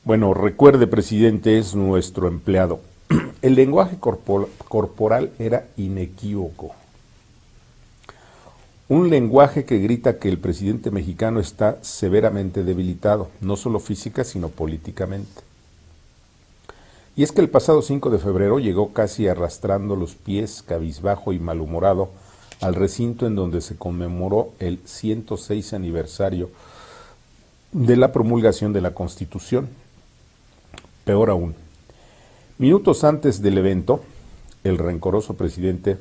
Bueno, recuerde, presidente, es nuestro empleado. El lenguaje corporal era inequívoco. Un lenguaje que grita que el presidente mexicano está severamente debilitado, no solo física, sino políticamente. Y es que el pasado 5 de febrero llegó casi arrastrando los pies, cabizbajo y malhumorado, al recinto en donde se conmemoró el 106 aniversario de la promulgación de la Constitución. Peor aún, minutos antes del evento, el rencoroso presidente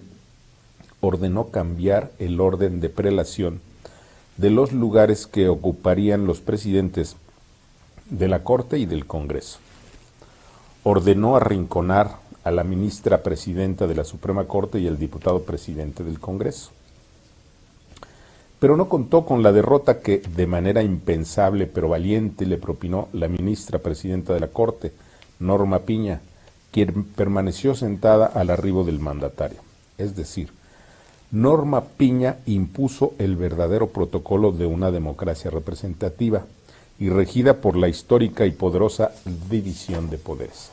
ordenó cambiar el orden de prelación de los lugares que ocuparían los presidentes de la Corte y del Congreso. Ordenó arrinconar a la ministra presidenta de la Suprema Corte y el diputado presidente del Congreso. Pero no contó con la derrota que, de manera impensable pero valiente, le propinó la ministra presidenta de la Corte, Norma Piña, quien permaneció sentada al arribo del mandatario. Es decir, Norma Piña impuso el verdadero protocolo de una democracia representativa y regida por la histórica y poderosa división de poderes.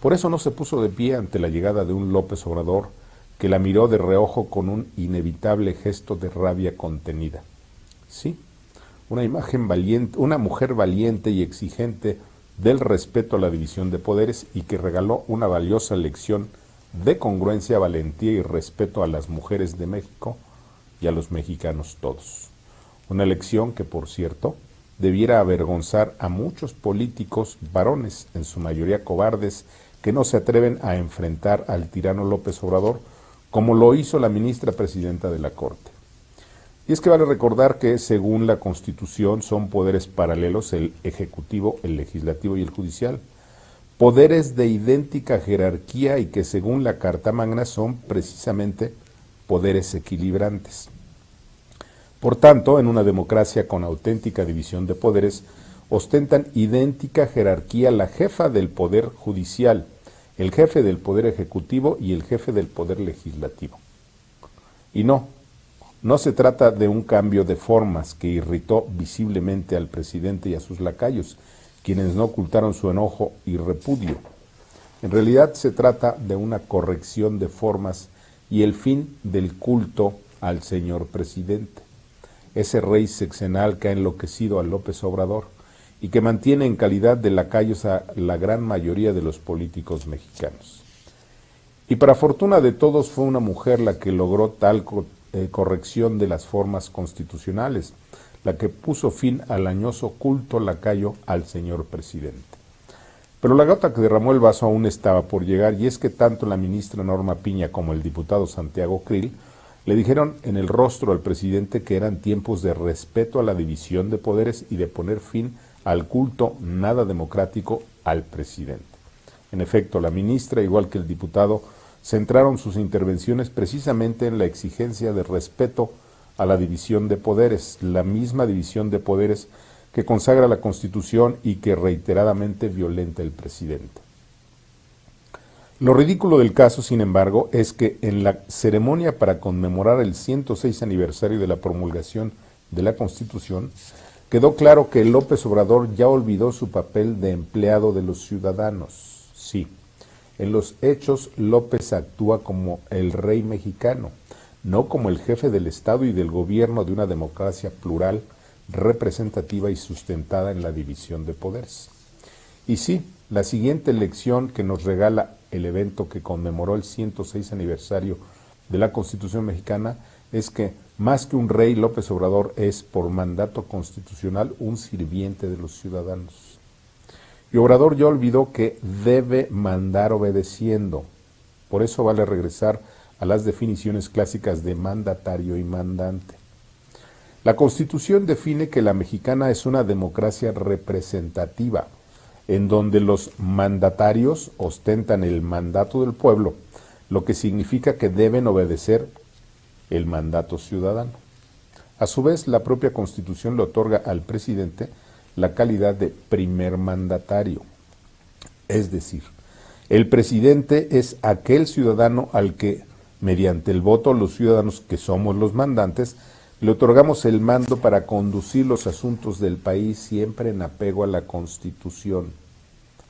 Por eso no se puso de pie ante la llegada de un López Obrador que la miró de reojo con un inevitable gesto de rabia contenida. Sí, una mujer valiente y exigente del respeto a la división de poderes y que regaló una valiosa lección de congruencia, valentía y respeto a las mujeres de México y a los mexicanos todos. Una lección que, por cierto, debiera avergonzar a muchos políticos varones, en su mayoría cobardes, que no se atreven a enfrentar al tirano López Obrador, como lo hizo la ministra presidenta de la Corte. Y es que vale recordar que, según la Constitución, son poderes paralelos el Ejecutivo, el Legislativo y el Judicial, poderes de idéntica jerarquía y que, según la Carta Magna, son precisamente poderes equilibrantes. Por tanto, en una democracia con auténtica división de poderes, ostentan idéntica jerarquía la jefa del Poder Judicial, el jefe del Poder Ejecutivo y el jefe del Poder Legislativo. Y no se trata de un cambio de formas que irritó visiblemente al presidente y a sus lacayos, quienes no ocultaron su enojo y repudio. En realidad se trata de una corrección de formas y el fin del culto al señor presidente, ese rey sexenal que ha enloquecido a López Obrador y que mantiene en calidad de lacayos a la gran mayoría de los políticos mexicanos. Y para fortuna de todos fue una mujer la que logró tal corrección de las formas constitucionales, la que puso fin al añoso culto lacayo al señor presidente. Pero la gota que derramó el vaso aún estaba por llegar, y es que tanto la ministra Norma Piña como el diputado Santiago Krill le dijeron en el rostro al presidente que eran tiempos de respeto a la división de poderes y de poner fin al culto nada democrático al presidente. En efecto, la ministra, igual que el diputado, centraron sus intervenciones precisamente en la exigencia de respeto a la división de poderes, la misma división de poderes que consagra la Constitución y que reiteradamente violenta el presidente. Lo ridículo del caso, sin embargo, es que en la ceremonia para conmemorar el 106 aniversario de la promulgación de la Constitución, quedó claro que López Obrador ya olvidó su papel de empleado de los ciudadanos. Sí, en los hechos López actúa como el rey mexicano, no como el jefe del Estado y del gobierno de una democracia plural, representativa y sustentada en la división de poderes. Y sí, la siguiente lección que nos regala el evento que conmemoró el 106 aniversario de la Constitución mexicana es que, más que un rey, López Obrador es, por mandato constitucional, un sirviente de los ciudadanos. Y Obrador ya olvidó que debe mandar obedeciendo. Por eso vale regresar a las definiciones clásicas de mandatario y mandante. La Constitución define que la mexicana es una democracia representativa, en donde los mandatarios ostentan el mandato del pueblo, lo que significa que deben obedecer el mandato ciudadano. A su vez, la propia Constitución le otorga al presidente la calidad de primer mandatario. Es decir, el presidente es aquel ciudadano al que, mediante el voto, los ciudadanos que somos los mandantes, Le otorgamos el mando para conducir los asuntos del país siempre en apego a la Constitución.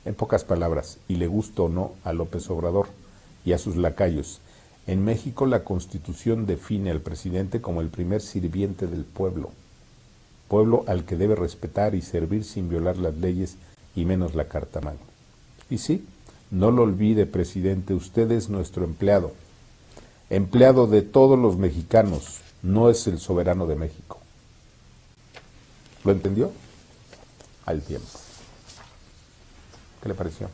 En pocas palabras, y le guste o no a López Obrador y a sus lacayos, en México la Constitución define al presidente como el primer sirviente del pueblo, pueblo al que debe respetar y servir sin violar las leyes y menos la Carta Magna. Y sí, no lo olvide, presidente, usted es nuestro empleado, empleado de todos los mexicanos, no es el soberano de México. ¿Lo entendió? Al tiempo. ¿Qué le pareció?